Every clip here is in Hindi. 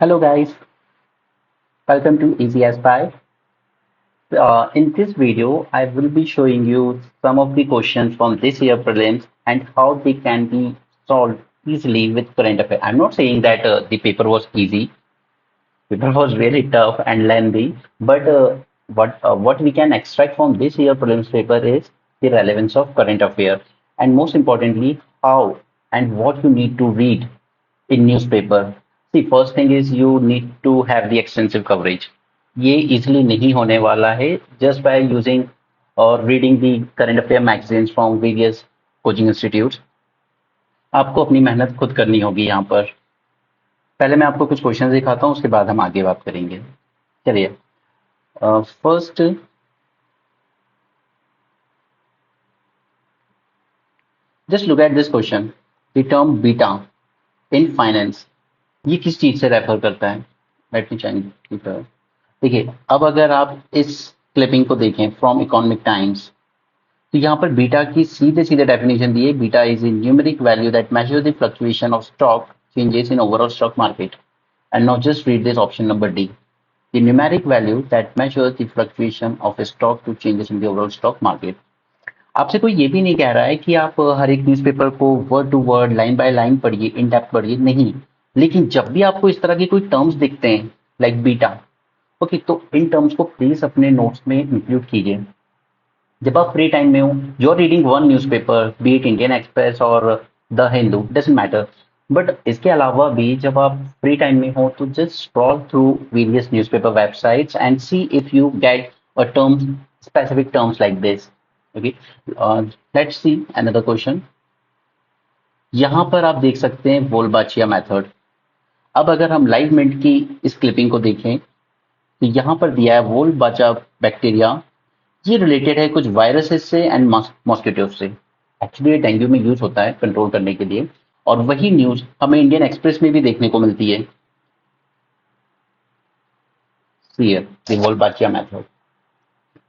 Hello guys, welcome to Easy as Pie. In this video, I will be showing you some of the questions from this year prelims and how they can be solved easily with current affairs. I'm not saying that the paper was easy. Paper was really tough and lengthy, but what we can extract from this year prelims paper is the relevance of current affairs and most importantly, how and what you need to read in newspaper. See, first thing is you need to have the extensive coverage. ये easily नहीं होने वाला है just by using or reading the current affair magazines from various coaching institutes. आपको अपनी मेहनत खुद करनी होगी यहाँ पर. पहले मैं आपको कुछ क्वेश्चन दिखाता हूँ उसके बाद हम आगे बात करेंगे. चलिए first just look at this question. The term beta in finance ये किस चीज से रेफर करता है? Let me check. देखिए, अब अगर आप इस क्लिपिंग को देखें फ्रॉम इकोनॉमिक टाइम्स तो यहाँ पर बीटा की सीधे सीधे डेफिनेशन दी है. Beta is a numeric value that measures the fluctuation of stock changes in overall stock market. And not just read this option number D. The numeric value that measures the fluctuation of stock to changes in the overall stock market. आपसे कोई ये भी नहीं कह रहा है कि आप हर एक न्यूज़पेपर को word to word line by line पढ़िए, इन डेप्थ पढ़िए, नहीं. लेकिन जब भी आपको इस तरह के कोई टर्म्स दिखते हैं लाइक बीटा, ओके, तो इन टर्म्स को प्लीज अपने नोट्स में इंक्लूड कीजिए. जब आप फ्री टाइम में हो, you are reading one newspaper, be it Indian Express और the Hindu, doesn't matter, but इसके अलावा भी जब आप फ्री टाइम में हो तो just scroll through various newspaper websites and see if you get a terms, specific terms like this. Okay, let's see another question. यहां पर आप देख सकते हैं वोल्बाचिया मेथड. अब अगर हम लाइव मिंट की इस क्लिपिंग को देखें तो यहां पर दिया है वोल्बाचा बैक्टीरिया. ये रिलेटेड है कुछ वायरसेस से एंड मॉस्किटो से. एक्चुअली ये डेंगू में यूज होता है कंट्रोल करने के लिए और वही न्यूज हमें इंडियन एक्सप्रेस में भी देखने को मिलती है. Wolbachia method.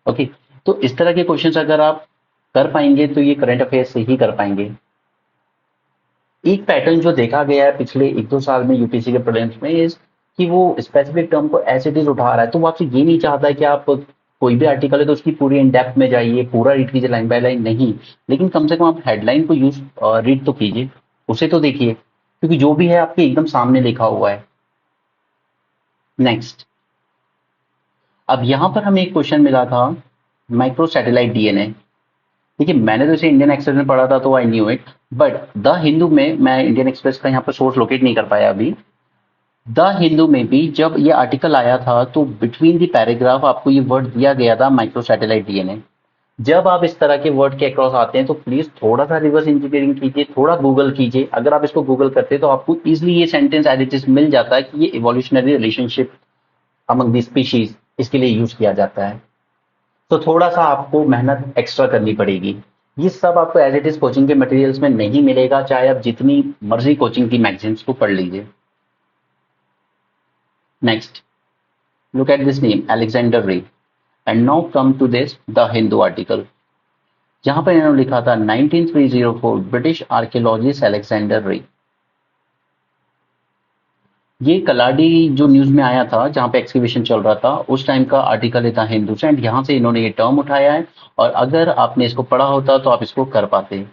ओके, तो इस तरह के क्वेश्चंस अगर आप कर पाएंगे तो ये करंट अफेयर्स से ही कर पाएंगे. एक पैटर्न जो देखा गया है पिछले 1-2 साल में यूपीएससी के प्रीलिम्स में इज कि वो स्पेसिफिक टर्म को एज इट इज उठा रहा है. तो वो आपसे ये नहीं चाहता है कि आप कोई भी आर्टिकल है तो उसकी पूरी इन डेप्थ में जाइए, पूरा रीड कीजिए लाइन बाय लाइन, नहीं. लेकिन कम से कम आप हेडलाइन को यूज रीड तो कीजिए, उसे तो देखिए, क्योंकि जो भी है आपके एकदम सामने लिखा हुआ है. नेक्स्ट, अब यहां पर हमें एक क्वेश्चन मिला था माइक्रो सैटेलाइट डीएनए. देखिए, मैंने तो इसे इंडियन एक्सप्रेस में पढ़ा था तो I knew it, but the Hindu में मैं इंडियन एक्सप्रेस का यहाँ पर सोर्स लोकेट नहीं कर पाया अभी. द हिंदू में भी जब ये आर्टिकल आया था तो बिटवीन द पैराग्राफ आपको ये वर्ड दिया गया था माइक्रो सैटेलाइट डीएनए. जब आप इस तरह के वर्ड के अक्रॉस आते हैं तो प्लीज थोड़ा सा रिवर्स इंजीनियरिंग कीजिए, थोड़ा गूगल कीजिए. अगर आप इसको गूगल करते हैं तो आपको इजिली ये सेंटेंस एज इट इज मिल जाता है कि ये evolutionary relationship among the species इसके लिए यूज किया जाता है. तो थोड़ा सा आपको मेहनत एक्स्ट्रा करनी पड़ेगी. ये सब आपको एज इट इज कोचिंग के मटेरियल्स में नहीं मिलेगा, चाहे आप जितनी मर्जी कोचिंग की मैगजीन्स को पढ़ लीजिए. Next, look at this name Alexander Ray. And now come to this the Hindu article. जहां पर इन्होंने लिखा था 19304 ब्रिटिश आर्कियोलॉजिस्ट अलेक्जेंडर रे. ये कलाडी जो न्यूज में आया था जहां पे एक्सकैवेशन चल रहा था उस टाइम का आर्टिकल है था हिंदू से, एंड यहाँ से इन्होंने ये टर्म उठाया है. और अगर आपने इसको पढ़ा होता तो आप इसको कर पाते.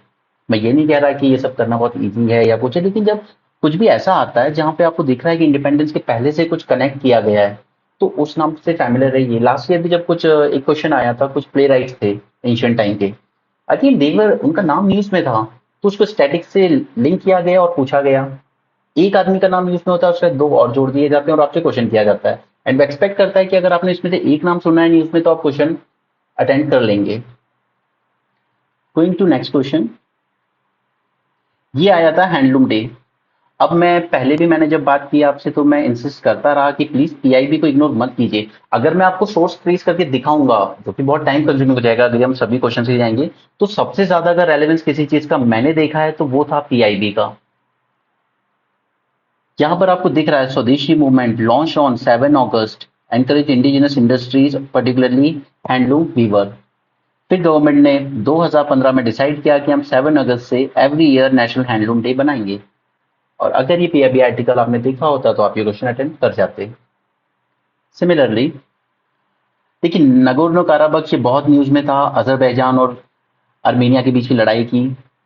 मैं ये नहीं कह रहा कि ये सब करना बहुत इजी है या कुछ है, लेकिन जब कुछ भी ऐसा आता है जहां पे आपको दिख रहा है कि इंडिपेंडेंस के पहले से कुछ कनेक्ट किया गया है तो उस नाम से फैमिलियर रहिए. लास्ट ईयर भी जब कुछ एक क्वेश्चन आया था, कुछ प्ले राइट्स थे एंशियंट टाइम के, आई थिंक देवर उनका नाम न्यूज में था तो उसको स्टैटिक से लिंक किया गया और पूछा गया. एक आदमी का नाम न्यूज में होता है, उसके दो और जोड़ दिए जाते हैं और आपसे क्वेश्चन किया जाता है. एंड वो एक्सपेक्ट करता है कि अगर आपने इसमें से एक नाम सुना है न्यूज में तो आप क्वेश्चन अटेंड कर लेंगे. Going to next question. ये आया था हैंडलूम डे. अब मैं पहले भी मैंने जब बात की आपसे तो मैं इंसिस्ट करता रहा कि प्लीज पीआईबी को इग्नोर मत कीजिए. अगर मैं आपको सोर्स ट्रेस करके दिखाऊंगा जो कि बहुत टाइम कंज्यूमिंग हो जाएगा अगर हम सभी क्वेश्चन से जाएंगे, तो सबसे ज्यादा अगर रेलेवेंस किसी चीज का मैंने देखा है तो वो था पीआईबी का. यहाँ पर आपको दिख रहा है Swadeshi movement launch on 7 August, encourage indigenous industries particularly handloom weaver. फिर गवर्नमेंट ने 2015 में डिसाइड किया कि हम 7 अगस्त से every year national handloom day बनाएंगे. और अगर ये पीआईबी आर्टिकल आपने देखा होता तो आप ये क्वेश्चन अटेम्प्ट कर जाते। सिमिलरली देखिए, नगोर्नो काराबख ये बहुत न्यूज में था, अजरबैजान और आर्मेनिया के बीच की लड़ाई की।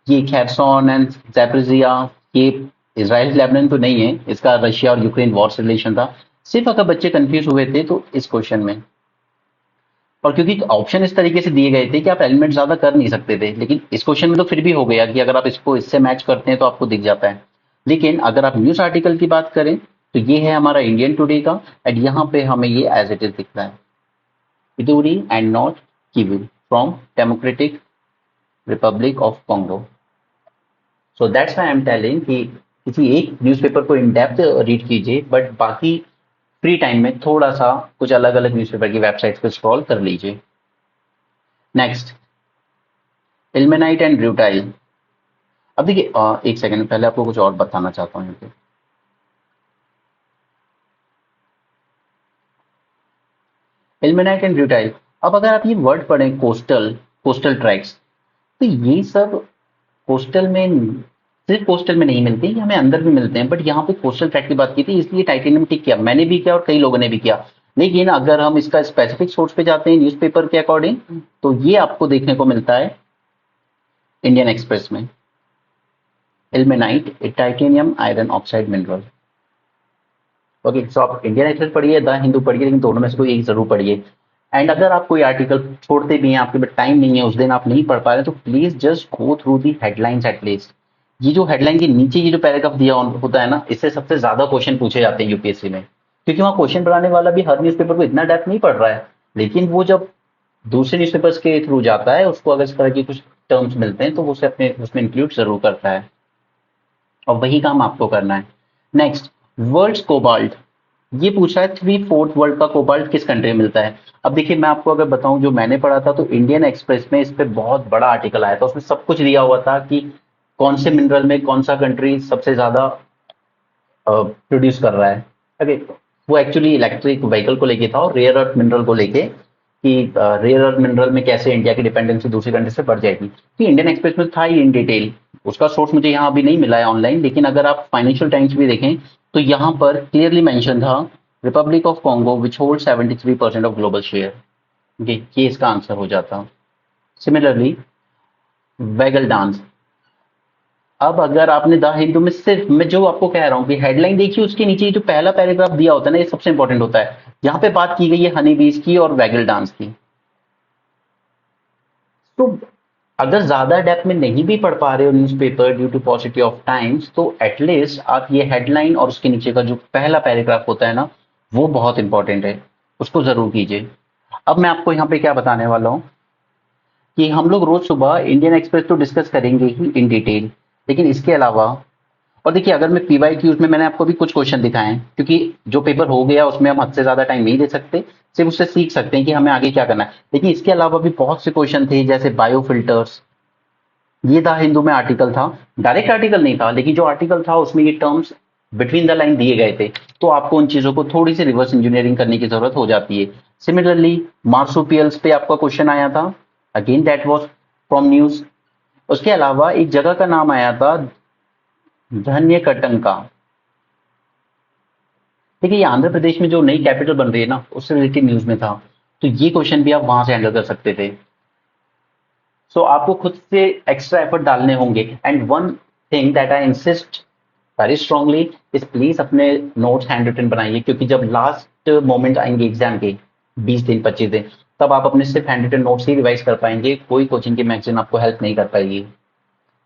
ये खेरसोन एंड जैपोरिजिया, ये इजराइल लेबनान तो नहीं है, इसका रशिया और यूक्रेन वॉर से रिलेशन था। सिर्फ अगर बच्चे कंफ्यूज हुए थे तो इस क्वेश्चन में, और क्योंकि ऑप्शन इस तरीके से दिए गए थे कि आप एलिमेंट ज्यादा कर नहीं सकते थे, लेकिन इस क्वेश्चन में तो फिर भी हो गया कि अगर आप इसको इससे मैच करते हैं तो आपको दिख जाता है। लेकिन अगर आप न्यूज आर्टिकल की बात करें तो ये है हमारा इंडियन टुडे का, एंड यहाँ पे हमें ये एज इट इज दिख रहा है, Ituri and not Kivu from Democratic Republic of Congo. So that's why I am telling कि किसी एक न्यूज़पेपर को इन डेप्थ रीड कीजिए, बट बाकी फ्री टाइम में थोड़ा सा कुछ अलग अलग न्यूज़पेपर की वेबसाइट्स पे स्क्रॉल कर लीजिए। Next, ilmenite and ductile. अब देखिए, एक सेकंड पहले आपको कुछ और बताना चाहता हूँ यहाँ पे। इल्मेनाइट एंड ड्यूटाइल, अब अगर आप ये वर्ड पढ़ें, कोस्टल, कोस्टल ट्रैक्स, तो ये सब कोस्टल में, सिर्फ कोस्टल में नहीं मिलते, ये हमें अंदर भी मिलते हैं, बट यहाँ पे कोस्टल ट्रैक की बात की थी इसलिए टाइटेनियम टिक किया, मैंने भी किया और कई लोगों ने भी किया। लेकिन अगर हम इसका स्पेसिफिक सोर्स पे जाते हैं न्यूज़पेपर के अकॉर्डिंग, तो ये आपको देखने को मिलता है इंडियन एक्सप्रेस में, ilmenite a titanium iron oxide mineral. Okay, so आप इंडियन एक्सप्रेस पढ़िए, द हिंदू पढ़िए, लेकिन दोनों में से कोई एक जरूर पढ़िए। एंड अगर आप कोई आर्टिकल छोड़ते भी हैं, आपके पास टाइम नहीं है, उस दिन आप नहीं पढ़ पा रहे, तो please just go through the headlines at least. ये जो हेडलाइन के नीचे ये जो पैराग्राफ दिया होता है ना, इससे सबसे ज्यादा क्वेश्चन पूछे जाते हैं यूपीएससी में, क्योंकि वहाँ क्वेश्चन बनाने वाला भी हर न्यूज़पेपर को इतना डेप्थ नहीं पढ़ रहा है, लेकिन वो जब दूसरे न्यूज़पेपर्स के थ्रू जाता है, उसको अगर इस तरह की कुछ टर्म्स मिलते हैं तो वो उसे अपने उसमें इंक्लूड जरूर करता है, और वही काम आपको करना है। नेक्स्ट, वर्ल्ड्स कोबाल्ट, ये पूछा है 3/4 वर्ल्ड का कोबाल्ट किस कंट्री में मिलता है। अब देखिए, मैं आपको अगर बताऊं, जो मैंने पढ़ा था तो इंडियन एक्सप्रेस में इस पे बहुत बड़ा आर्टिकल आया था, उसमें सब कुछ दिया हुआ था कि कौन से मिनरल में कौन सा कंट्री सबसे ज्यादा प्रोड्यूस कर रहा है। ओके, वो एक्चुअली इलेक्ट्रिक व्हीकल को लेके था और रेयर अर्थ मिनरल को लेके, कि रेयर अर्थ मिनरल में कैसे इंडिया की डिपेंडेंसी दूसरी कंट्री से बढ़ जाएगी। तो इंडियन एक्सप्रेस में था ही इन डिटेल, उसका सोर्स मुझे यहाँ अभी नहीं मिला है ऑनलाइन, लेकिन अगर आप फाइनेंशियल टाइम्स भी देखें तो यहाँ पर क्लियरली मेंशन था, Republic of Congo which hold 73% of global share. ये इसका आंसर हो जाता। सिमिलरली, वैगल डांस, अब अगर आपने द हिंदू में, सिर्फ मैं जो आपको कह रहा हूँ कि हेडलाइन देखिए, उसके नीचे जो पहला पैराग्राफ दिया होता है ना, ये सबसे इंपॉर्टेंट होता है। यहाँ पे बात की गई है हनी बीज की और वैगल डांस की। तो अगर ज्यादा डेप्थ में नहीं भी पढ़ पा रहे हो newspaper due to positive of times, तो एटलीस्ट आप ये हेडलाइन और उसके नीचे का जो पहला पैराग्राफ होता है ना, वो बहुत इंपॉर्टेंट है, उसको जरूर कीजिए। अब मैं आपको यहाँ पे क्या बताने वाला हूँ कि हम लोग रोज सुबह इंडियन एक्सप्रेस तो डिस्कस करेंगे ही इन डिटेल, लेकिन इसके अलावा, और देखिए, अगर मैं पीवाई क्यूज में मैंने आपको भी कुछ क्वेश्चन दिखाए हैं, क्योंकि जो पेपर हो गया उसमें हम हद से ज्यादा टाइम नहीं दे सकते, सिर्फ उससे सीख सकते हैं कि हमें आगे क्या करना है। लेकिन इसके अलावा भी बहुत से क्वेश्चन थे, जैसे बायोफिल्टर्स, ये द हिंदू में आर्टिकल था, डायरेक्ट आर्टिकल नहीं था, लेकिन जो आर्टिकल था उसमें ये टर्म्स बिटवीन द लाइन दिए गए थे, तो आपको उन चीजों को थोड़ी सी रिवर्स इंजीनियरिंग करने की जरूरत हो जाती है। सिमिलरली, मार्सुपियल्स पे आपका क्वेश्चन आया था, again that was from news. उसके अलावा एक जगह का नाम आया था, धन्य कटंका। देखिए, ये आंध्र प्रदेश में जो नई कैपिटल बन रही है ना, उससे रिलेटेड न्यूज में था, तो ये क्वेश्चन भी आप वहां से हैंडल कर सकते थे। सो आपको खुद से एक्स्ट्रा एफर्ट डालने होंगे, and one thing that I insist very strongly is, please अपने नोट्स हैंड रिटन बनाइए, क्योंकि जब लास्ट मोमेंट आएंगे एग्जाम के 20 दिन 25 दिन, तब आप अपने सिर्फ हैंड रिटन नोट्स ही रिवाइज कर पाएंगे, कोई कोचिंग की मैगजीन आपको हेल्प नहीं कर पाएगी।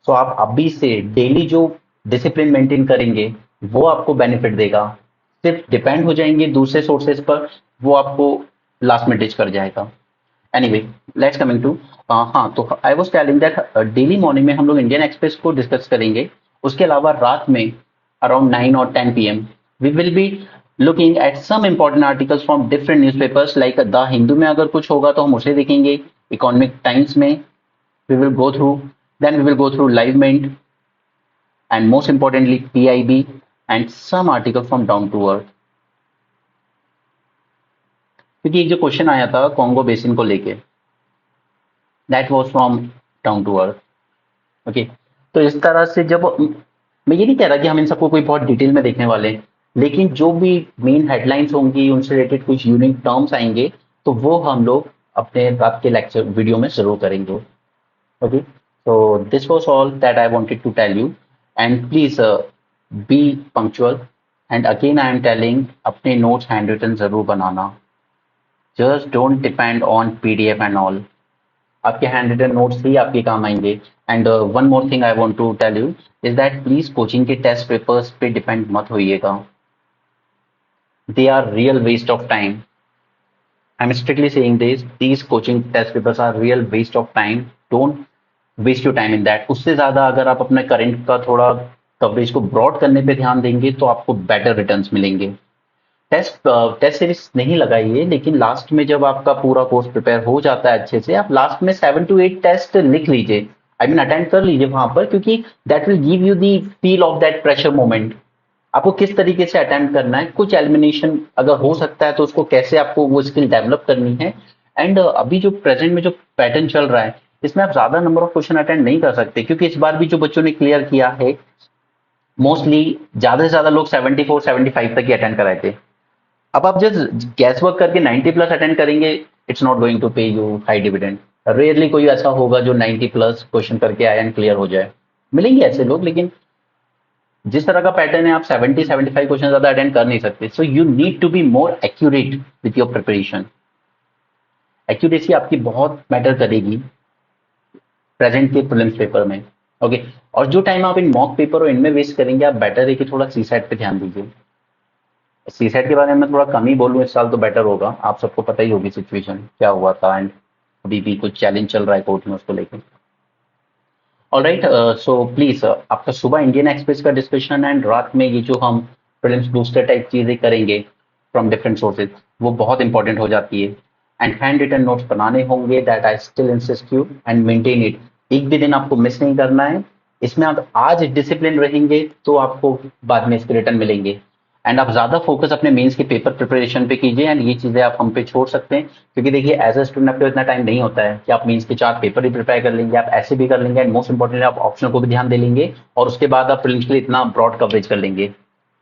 सो आप अभी से डेली जो डिसिप्लिन मेंटेन करेंगे, वो आपको बेनिफिट देगा। सिर्फ डिपेंड हो जाएंगे दूसरे सोर्सेज पर, वो आपको लास्ट में डिच कर जाएगा। एनीवे, लेट्स कमिंग टू, हाँ, तो I was telling that daily morning में हम लोग इंडियन एक्सप्रेस को डिस्कस करेंगे। उसके अलावा रात में अराउंड 9 और 10 PM we will be looking at some important articles from different newspapers, like the Hindu में अगर कुछ होगा तो हम उसे देखेंगे, इकोनॉमिक टाइम्स में we will go through, then we will go through live mint, and most importantly PIB, and some article from down to earth। क्योंकि एक जो क्वेश्चन आया था कॉन्गो बेसिन को लेके, that was from down to earth. Okay, तो इस तरह से जब मैं ये नहीं कह रहा कि हम इन सबको कोई बहुत डिटेल में देखने वाले हैं, लेकिन जो भी मेन हेडलाइंस होंगी उनसे रिलेटेड कुछ यूनिक टर्म्स आएंगे, तो वो हम लोग अपने रात के लेक्चर वीडियो में जरूर करेंगे। Okay, so this was all that I wanted to tell you, and please be punctual, and again I am telling अपने notes handwritten जरूर बनाना, just don't depend on PDF and all, आपके handwritten notes ही आपके काम आएंगे। And one more thing I want to tell you is that please coaching के टेस्ट पेपर्स पे डिपेंड मत होइएगा, they are real waste of time. I'm strictly saying this, these coaching test papers are real waste of time. Don't waste your time in that. उससे ज्यादा अगर आप अपने करंट का थोड़ा कवरेज को ब्रॉड करने पे ध्यान देंगे तो आपको बेटर रिटर्न्स मिलेंगे। टेस्ट सीरीज नहीं लगाइए, लेकिन लास्ट में जब आपका पूरा कोर्स प्रिपेयर हो जाता है अच्छे से, आप लास्ट में 7 to 8 टेस्ट लिख लीजिए, आई मीन अटेंड कर लीजिए वहां पर, क्योंकि that will give you the feel of that pressure moment. आपको किस तरीके से अटेम्प्ट करना है, कुछ एलिमिनेशन अगर हो सकता है तो उसको कैसे आपको वो स्किल डेवलप करनी है। एंड अभी जो प्रेजेंट में जो पैटर्न चल रहा है, इसमें आप ज्यादा नंबर ऑफ क्वेश्चन अटेंड नहीं कर सकते, क्योंकि इस बार भी जो बच्चों ने क्लियर किया है, मोस्टली ज्यादा से ज्यादा लोग 74-75 तक ही अटेंड कराए थे। अब आप जस्ट गैस वर्क करके 90 प्लस अटेंड करेंगे, इट्स नॉट गोइंग टू पे यू हाई डिविडेंड। रेयरली कोई ऐसा होगा जो 90 प्लस क्वेश्चन करके आया एंड क्लियर हो जाए, मिलेंगे ऐसे लोग, लेकिन जिस तरह का पैटर्न है आप 70-75 क्वेश्चन ज्यादा अटेंड कर नहीं सकते। So you need to be more accurate with your preparation. Accuracy आपकी बहुत मैटर करेगी प्रेजेंट के प्रीलिम्स पेपर में। ओके, और जो टाइम आप इन मॉक पेपर और इनमें वेस्ट करेंगे, आप बेटर है कि थोड़ा सी सेट पे ध्यान दीजिए। सी सेट के बारे में थोड़ा कम ही बोलूँ इस साल तो बेटर होगा, आप सबको पता ही होगी सिचुएशन क्या हुआ था, एंड अभी भी कुछ चैलेंज चल रहा है कोर्ट में उसको लेकर। ऑलराइट, सो प्लीज आपका सुबह इंडियन एक्सप्रेस का डिस्कशन एंड रात में ये जो हम प्रीलिम्स बूस्टर टाइप चीजें करेंगे फ्रॉम डिफरेंट सोर्सेज, वो बहुत इंपॉर्टेंट हो जाती है। एंड हैंड रिटन नोट्स बनाने होंगे, that I still insist you, and maintain it. एक भी दिन आपको मिस नहीं करना है। इसमें आप आज डिसिप्लिन रहेंगे तो आपको बाद में इसके रिटर्न मिलेंगे। एंड आप ज्यादा फोकस अपने मेंस के पेपर प्रिपरेशन पे कीजिए, एंड ये चीजें आप हम पे छोड़ सकते हैं, क्योंकि देखिए एज अ स्टूडेंट आपको इतना टाइम नहीं होता है कि आप मेंस के 4 पेपर ही प्रिपेयर कर लेंगे, आप ऐसे भी कर लेंगे, एंड मोस्ट इंपॉर्टेंटली आप ऑप्शनल को भी ध्यान दे लेंगे, और उसके बाद आप प्रीलिम्स के लिए इतना ब्रॉड कवरेज कर लेंगे।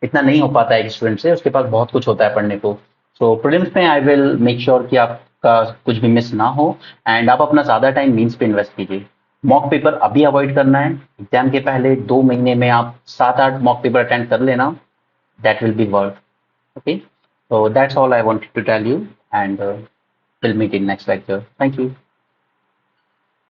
इतना नहीं हो पाता है एक स्टूडेंट से, उसके पास बहुत कुछ होता है पढ़ने को। सो प्रीलिम्स में आई विल मेक श्योर कि आपका कुछ भी मिस ना हो, एंड आप अपना ज्यादा टाइम मीन्स पे इन्वेस्ट कीजिए। मॉक पेपर अभी अवॉइड करना है, एग्जाम के पहले 2 महीने में आप 7-8 मॉक पेपर अटेंड कर लेना, that will be worth. Okay, so that's all I wanted to tell you, and we'll meet in next lecture. Thank you.